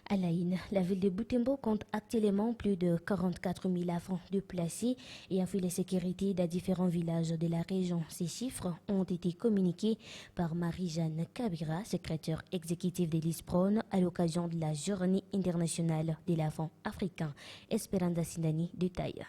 À Laïne, la ville de Butembo compte actuellement plus de 44 000 enfants déplacés et a fait la sécurité dans différents villages de la région. Ces chiffres ont été communiqués par Marie-Jeanne Kabira, secrétaire exécutive de l'ISPRON, à l'occasion de la Journée internationale de l'enfant africain. Esperanda Sindani détaille.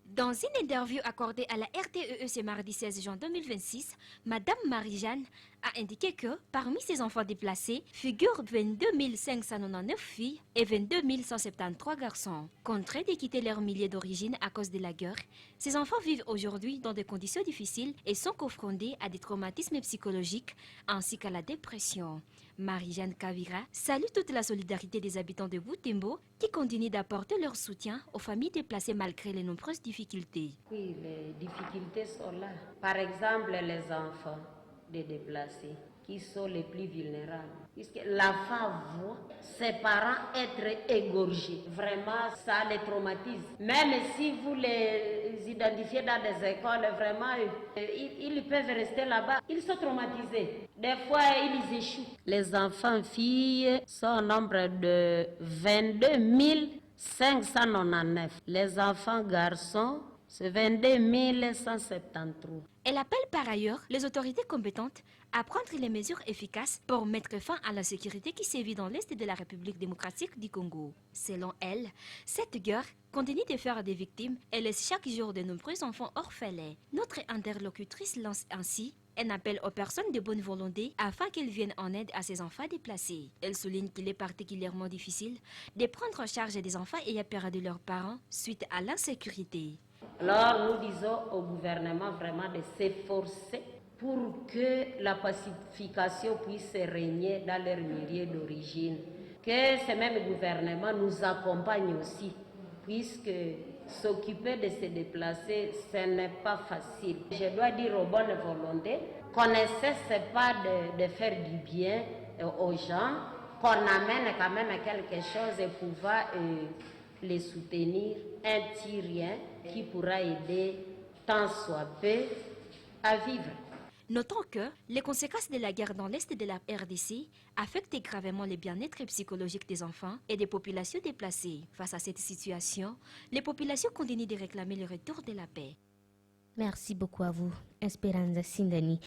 Dans une interview accordée à la RTE ce mardi 16 juin 2026, Madame Marie-Jeanne a indiqué que parmi ces enfants déplacés figurent 22 599 filles et 22 173 garçons. Contraints de quitter leur milieu d'origine à cause de la guerre, ces enfants vivent aujourd'hui dans des conditions difficiles et sont confrontés à des traumatismes psychologiques ainsi qu'à la dépression. Marie-Jeanne Kavira salue toute la solidarité des habitants de Butembo qui continuent d'apporter leur soutien aux familles déplacées malgré les nombreuses difficultés. Oui, les difficultés sont là. Par exemple, les enfants des déplacés qui sont les plus vulnérables. Puisque l'enfant voit ses parents être égorgés. Vraiment, ça les traumatise. Même si vous les identifiez dans des écoles, vraiment, ils peuvent rester là-bas. Ils sont traumatisés. Des fois, ils échouent. Les enfants filles sont au nombre de 22 599. Les enfants garçons, c'est 22 173. Elle appelle par ailleurs les autorités compétentes à prendre les mesures efficaces pour mettre fin à la sécurité qui sévit dans l'est de la République démocratique du Congo. Selon elle, cette guerre continue de faire des victimes et laisse chaque jour de nombreux enfants orphelins. Notre interlocutrice lance ainsi un appel aux personnes de bonne volonté afin qu'elles viennent en aide à ces enfants déplacés. Elle souligne qu'il est particulièrement difficile de prendre en charge des enfants ayant perdu leurs parents suite à l'insécurité. Alors nous disons au gouvernement vraiment de s'efforcer pour que la pacification puisse régner dans leur milieu d'origine. Que ce même gouvernement nous accompagne aussi, puisque s'occuper de se déplacer, ce n'est pas facile. Je dois dire aux bonnes volontés qu'on ne cesse pas de faire du bien aux gens, qu'on amène quand même quelque chose et pouvoir les soutenir, un petit rien qui pourra aider tant soit peu à vivre. Notons que les conséquences de la guerre dans l'est de la RDC affectent gravement le bien-être psychologique des enfants et des populations déplacées. Face à cette situation, les populations continuent de réclamer le retour de la paix. Merci beaucoup à vous, Esperanza Sindani.